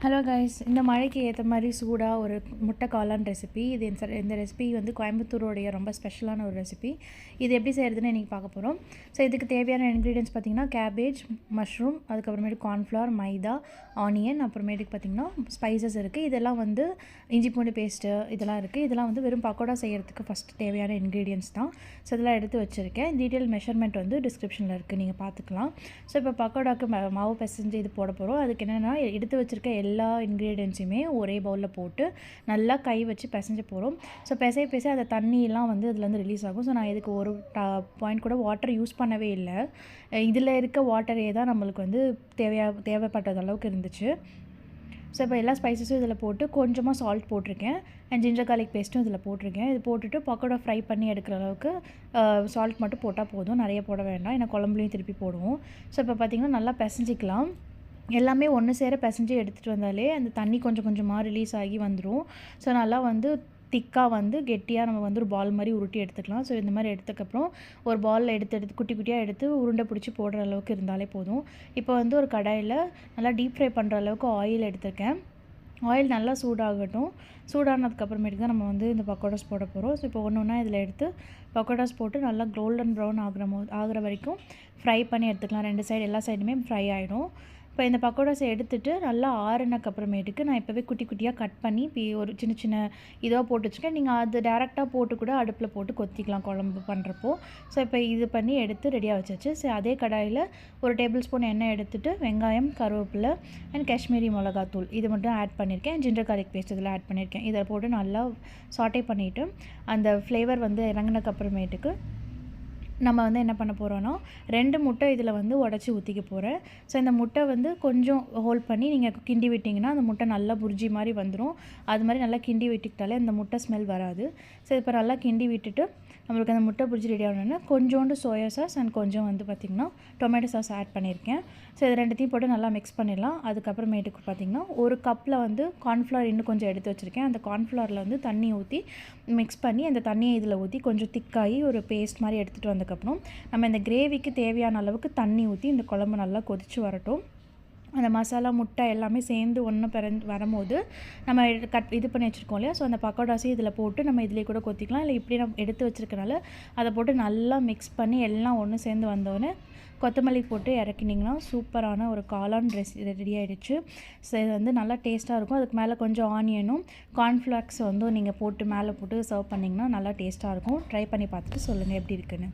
Hello guys, இந்த மழைக்கு ஏற்ற மாதிரி சூடாக ஒரு முட்டை காளான் ரெசிபி. இந்த ரெசிபி வந்து கோயம்புத்தூரோடைய ரொம்ப ஸ்பெஷலான ஒரு ரெசிபி. இது எப்படி செய்கிறதுன்னு இன்றைக்கி பார்க்க போகிறோம். ஸோ இதுக்கு தேவையான இன்க்ரீடியன்ஸ் பார்த்திங்கன்னா கேபேஜ், மஷ்ரூம், அதுக்கப்புறமேட்டு கார்ன்ஃப்ளவர், மைதா, ஆனியன், அப்புறமேட்டுக்கு பார்த்திங்கன்னா ஸ்பைசஸ் இருக்குது. இதெல்லாம் வந்து இஞ்சி பூண்டு பேஸ்ட்டு இதெல்லாம் இருக்குது. இதெல்லாம் வந்து வெறும் பக்கோடா செய்கிறதுக்கு ஃபஸ்ட்டு தேவையான இன்க்ரீடியன்ஸ் தான். ஸோ இதெல்லாம் எடுத்து வச்சுருக்கேன். டீட்டெயில் மெஷர்மெண்ட் வந்து டிஸ்கிரிப்ஷனில் இருக்குது, நீங்கள் பார்த்துக்கலாம். ஸோ இப்போ பக்கோடாக்கு மாவு பிசைஞ்சு இது போட போகிறோம். அதுக்கு என்னென்னா எடுத்து வச்சுருக்க எல்லா இன்க்ரீடியன்ஸுமே ஒரே பவுலில் போட்டு நல்லா கை வச்சு பிசைஞ்ச போகிறோம். ஸோ பிசை அந்த தண்ணியெல்லாம் வந்து இதுலேருந்து ரிலீஸ் ஆகும். ஸோ நான் இதுக்கு ஒரு பாயிண்ட் கூட வாட்டர் யூஸ் பண்ணவே இல்லை. இதில் இருக்க வாட்டரே தான் நம்மளுக்கு வந்து தேவைப்பட்டது அளவுக்கு இருந்துச்சு. ஸோ இப்போ எல்லா ஸ்பைசஸும் இதில் போட்டு கொஞ்சமாக சால்ட் போட்டிருக்கேன். அண்ட் ஜிஞ்சர் கார்லிக் பேஸ்ட்டும் இதில் போட்டிருக்கேன். இது போட்டுட்டு பக்கோடா ஃப்ரை பண்ணி எடுக்கிற அளவுக்கு சால்ட் மட்டும் போட்டால் போதும், நிறைய போட வேண்டாம், ஏன்னா குழம்புலையும் திருப்பி போடுவோம். ஸோ இப்போ பார்த்திங்கன்னா நல்லா பிசைஞ்சிக்கலாம். எல்லாமே ஒன்று சேர பிசைஞ்சு எடுத்துகிட்டு வந்தாலே அந்த தண்ணி கொஞ்சம் கொஞ்சமாக ரிலீஸ் ஆகி வந்துடும். ஸோ நல்லா வந்து திக்காக வந்து கெட்டியாக நம்ம வந்து ஒரு பால் மாதிரி உருட்டி எடுத்துக்கலாம். ஸோ இந்த மாதிரி எடுத்ததுக்கப்புறம் ஒரு பாலில் எடுத்து குட்டி குட்டியாக எடுத்து உருண்டை பிடிச்சி போடுற அளவுக்கு இருந்தாலே போதும். இப்போ வந்து ஒரு கடாயில் நல்லா டீப் ஃப்ரை பண்ணுற அளவுக்கு ஆயில் எடுத்துருக்கேன். ஆயில் நல்லா சூடாகட்டும். சூடானதுக்கப்புறமேட்டுக்கு தான் நம்ம வந்து இந்த பக்கோடாஸ் போட போகிறோம். ஸோ இப்போ ஒன்று ஒன்றா இதில் எடுத்து பக்கோடாஸ் போட்டு நல்லா கோல்டன் ப்ரௌன் ஆகிற வரைக்கும் ஃப்ரை பண்ணி எடுத்துக்கலாம். ரெண்டு சைடு எல்லா சைடுமே ஃப்ரை ஆகிடும். இப்போ இந்த பக்கோடாஸை எடுத்துகிட்டு நல்லா ஆறுனக்கப்புறமேட்டுக்கு நான் இப்போவே குட்டி குட்டியாக கட் பண்ணி ஒரு சின்ன சின்ன இதாக போட்டு வச்சுக்கேன். நீங்கள் அது டேரெக்டாக போட்டு கூட அடுப்பில் போட்டு கொத்திக்கலாம் குழம்பு பண்ணுறப்போ. ஸோ இப்போ இது பண்ணி எடுத்து ரெடியாக வச்சாச்சு. ஸோ அதே கடாயில் ஒரு டேபிள் ஸ்பூன் எண்ணெய் எடுத்துகிட்டு வெங்காயம், கருவேப்பிலை அண்ட் காஷ்மீரி மிளகாத்தூள் இது மட்டும் ஆட் பண்ணியிருக்கேன். ஜிஞ்சர் கார்லிக் பேஸ்ட் இதில் ஆட் பண்ணியிருக்கேன். இதை போட்டு நல்லா சாட்டே பண்ணிவிட்டு அந்த ஃப்ளேவர் வந்து இறங்கினக்கப்புறமேட்டுக்கு நம்ம வந்து என்ன பண்ண போகிறோன்னா 2 முட்டை இதில் வந்து உடச்சி ஊற்றிக்க போகிறேன். ஸோ இந்த முட்டை வந்து கொஞ்சம் ஹோல்ட் பண்ணி நீங்கள் கிண்டி விட்டிங்கன்னா அந்த முட்டை நல்லா புர்ஜி மாதிரி வந்துடும். அது மாதிரி நல்லா கிண்டி விட்டுக்கிட்டாலே அந்த முட்டை ஸ்மெல் வராது. ஸோ இப்போ நல்லா கிண்டி விட்டுட்டு நம்மளுக்கு அந்த முட்டை புர்ஜி ரெடி ஆகணுன்னா கொஞ்சோண்டு சோயா சாஸ் அண்ட் கொஞ்சம் வந்து பார்த்திங்கன்னா டொமேட்டோ சாஸ் ஆட் பண்ணியிருக்கேன். ஸோ இது ரெண்டுத்தையும் போட்டு நல்லா மிக்ஸ் பண்ணிடலாம். அதுக்கப்புறமேட்டுக்கு பார்த்திங்கன்னா ஒரு கப்பில் வந்து கார்ன்ஃப்ளவர் இன்னும் கொஞ்சம் எடுத்து வச்சுருக்கேன். அந்த கார்ன்ஃப்ளவரில் வந்து தண்ணி ஊற்றி மிக்ஸ் பண்ணி அந்த தண்ணியை இதில் ஊற்றி கொஞ்சம் திக்காகி ஒரு பேஸ்ட் மாதிரி எடுத்துகிட்டு வந்ததுக்கப்புறம் நம்ம இந்த கிரேவிக்கு தேவையான அளவுக்கு தண்ணி ஊற்றி இந்த குழம்பு நல்லா கொதித்து வரட்டும். அந்த மசாலா, முட்டை எல்லாமே சேர்ந்து ஒன்று வரும்போது நம்ம இது பண்ணி வச்சுருக்கோம் இல்லையா, ஸோ அந்த பக்கோடாஸையும் இதில் போட்டு நம்ம இதிலே கூட கொத்திக்கலாம். இல்லை இப்படி நம்ம எடுத்து வச்சுருக்கனால அதை போட்டு நல்லா மிக்ஸ் பண்ணி எல்லாம் ஒன்று சேர்ந்து வந்தோடனே கொத்தமல்லி போட்டு இறக்கினிங்கன்னா சூப்பரான ஒரு காளான் ரெடி ஆகிடுச்சு. ஸோ இது வந்து நல்லா டேஸ்ட்டாக இருக்கும். அதுக்கு மேலே கொஞ்சம் ஆனியனும் கார்ன்ஃப்ளாக்ஸ் வந்து நீங்கள் போட்டு மேலே போட்டு சர்வ் பண்ணிங்கன்னா நல்லா டேஸ்ட்டாக இருக்கும். ட்ரை பண்ணி பார்த்துட்டு சொல்லுங்கள் எப்படி இருக்குன்னு.